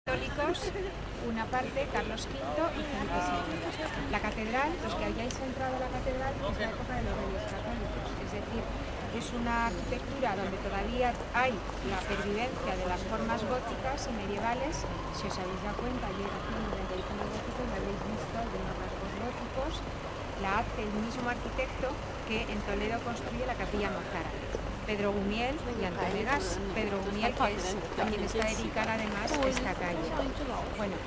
católicos, una parte Carlos V y Felipe II. La catedral, los que hayáis entrado a la catedral, es la época de los Reyes Católicos, es decir, es una arquitectura donde todavía hay la pervivencia de las formas góticas y medievales. Si os habéis dado cuenta, ayer haciendo el vehículo gótico lo habéis visto de los rasgos góticos. La hace el mismo arquitecto que en Toledo construye la capilla mozárabe, Pedro Gumiel y Antonegas. Pedro Gumiel, que también está dedicada además a esta calle. Bueno,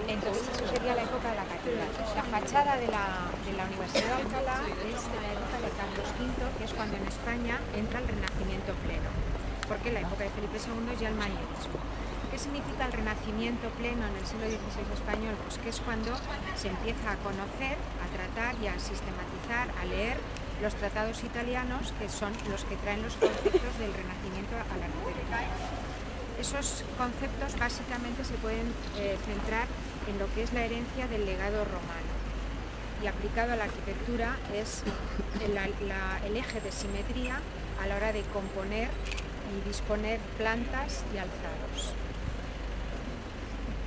entonces eso sería la época de la catedral. La fachada de la Universidad de Alcalá es de la época de Carlos V, que es cuando en España entra el Renacimiento pleno, porque en la época de Felipe II es ya el manierismo. ¿Qué significa el Renacimiento pleno en el siglo XVI español? Pues que es cuando se empieza a conocer, a tratar y a sistematizar, a leer los tratados italianos, que son los que traen los conceptos del Renacimiento a la arquitectura. Esos conceptos básicamente se pueden centrar en lo que es la herencia del legado romano, y aplicado a la arquitectura es el eje de simetría a la hora de componer y disponer plantas y alzados.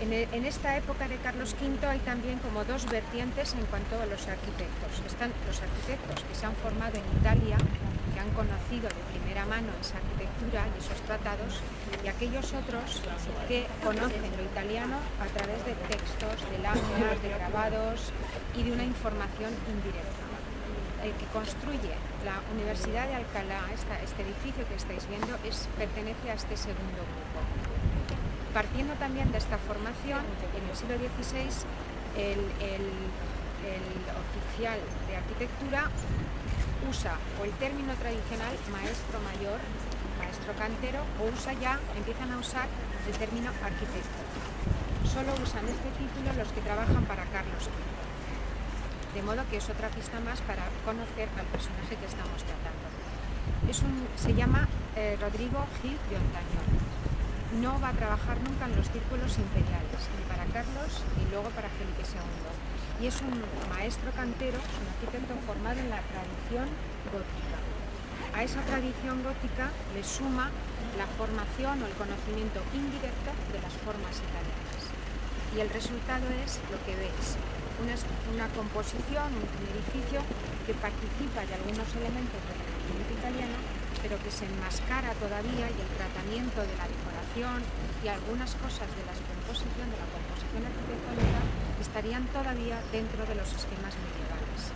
En esta época de Carlos V hay también como dos vertientes en cuanto a los arquitectos. Están los arquitectos que se han formado en Italia, que han conocido de primera mano esa arquitectura y esos tratados, y aquellos otros que conocen lo italiano a través de textos, de láminas, de grabados y de una información indirecta. El que construye la Universidad de Alcalá, este edificio que estáis viendo, pertenece a este segundo grupo. Partiendo también de esta formación, en el siglo XVI el oficial de arquitectura usa o el término tradicional maestro mayor, maestro cantero, o empiezan a usar el término arquitecto. Solo usan este título los que trabajan para Carlos V. De modo que es otra pista más para conocer al personaje que estamos tratando. Se llama Rodrigo Gil de Ontañón. No va a trabajar nunca en los círculos imperiales, ni para Carlos ni luego para Felipe II. Y es un maestro cantero, un arquitecto formado en la tradición gótica. A esa tradición gótica le suma la formación o el conocimiento indirecto de las formas italianas. Y el resultado es lo que veis, una composición, un edificio que participa de algunos elementos del renacimiento italiano, pero que se enmascara todavía, y el tratamiento de la decoración y algunas cosas de la composición arquitectónica estarían todavía dentro de los esquemas medievales.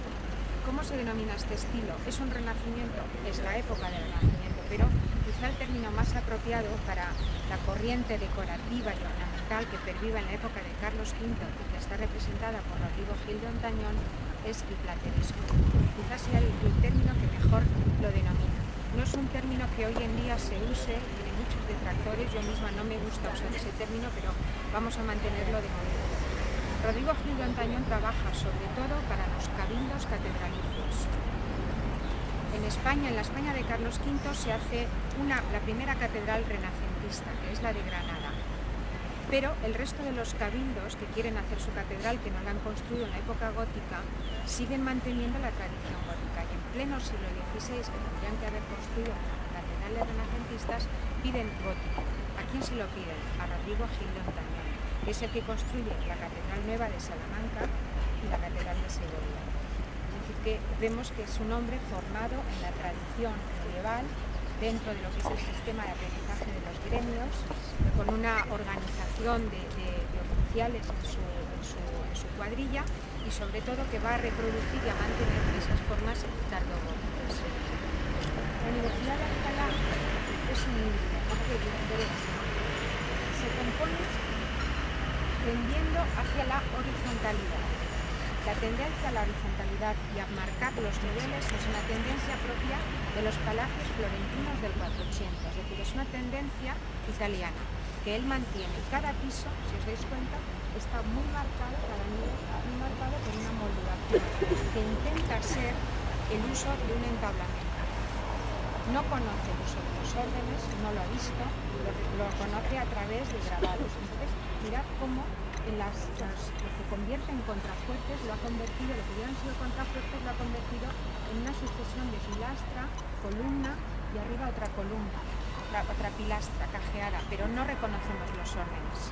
¿Cómo se denomina este estilo? ¿Es un renacimiento? Es la época del renacimiento, pero quizá el término más apropiado para la corriente decorativa y ornamental que pervive en la época de Carlos V y que está representada por Rodrigo Gil de Ontañón es el plateresco. Quizás sea el término que mejor lo denomina. No es un término que hoy en día se use, tiene muchos detractores, yo misma no me gusta usar ese término, pero vamos a mantenerlo de momento. Rodrigo Gil de Ontañón trabaja sobre todo para los cabildos catedralicios. En España, en la España de Carlos V, se hace la primera catedral renacentista, que es la de Granada. Pero el resto de los cabildos que quieren hacer su catedral, que no la han construido en la época gótica, siguen manteniendo la tradición gótica. Y en pleno siglo XVI, que tendrían que haber construido catedrales renacentistas, piden gótico. ¿A quién se lo piden? A Rodrigo Gil de Ontañón, que es el que construye la Catedral Nueva de Salamanca y la Catedral de Segovia. Es decir, que vemos que es un hombre formado en la tradición medieval, dentro de lo que es el sistema de aprendizaje de los gremios, con una organización de oficiales en su cuadrilla, y sobre todo que va a reproducir y a mantener esas formas tardogóticas. La Universidad de Alcalá es un híbrido, se compone tendiendo hacia la horizontalidad. La tendencia a la horizontalidad y a marcar los niveles es una tendencia propia de los palacios florentinos del 480, es decir, es una tendencia italiana que él mantiene. Cada piso, si os dais cuenta, está muy marcado, cada nivel muy marcado por una molduración que intenta ser el uso de un entablamento. No conoce el uso de los órdenes, no lo ha visto, lo conoce a través de grabados. Entonces, mirad cómo lo que convierte en contrafuertes lo ha convertido, lo que hubieran sido contrafuertes lo ha convertido en una sucesión de pilastra, columna y arriba otra columna, otra pilastra cajeada, pero no reconocemos los órdenes.